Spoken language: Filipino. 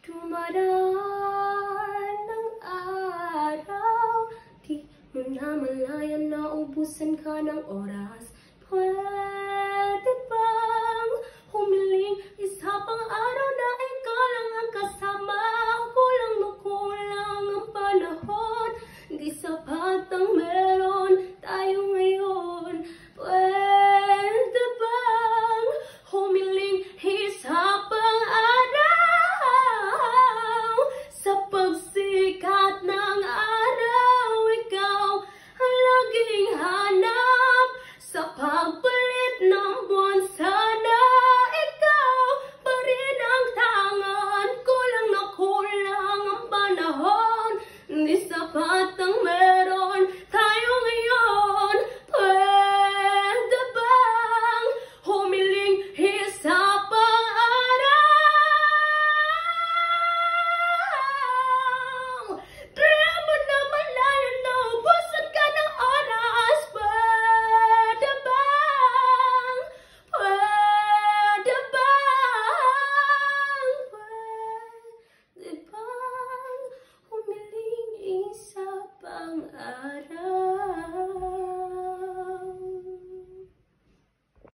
Dumadaan ng araw, di mo namalayan na ubusan ka ng oras. Pwede bang humiling isa pang araw na ikaw lang ang kasama? Kulang na kulang ang panahon, di sapat ang meron tayo ngayon. Pwede bang humiling isa pang araw? Sa pagsikat ng araw, ikaw ang laging hanap. Sa pagpalit ng buwan, sana ikaw pa rin ang tangan. Kulang na kulang ang panahon, di sapat ang meron tayo ngayon. Pwede bang humiling isa pang araw? Di mo na malayo na ubusan ka ng oras. Pwede bang humiling isa pang araw?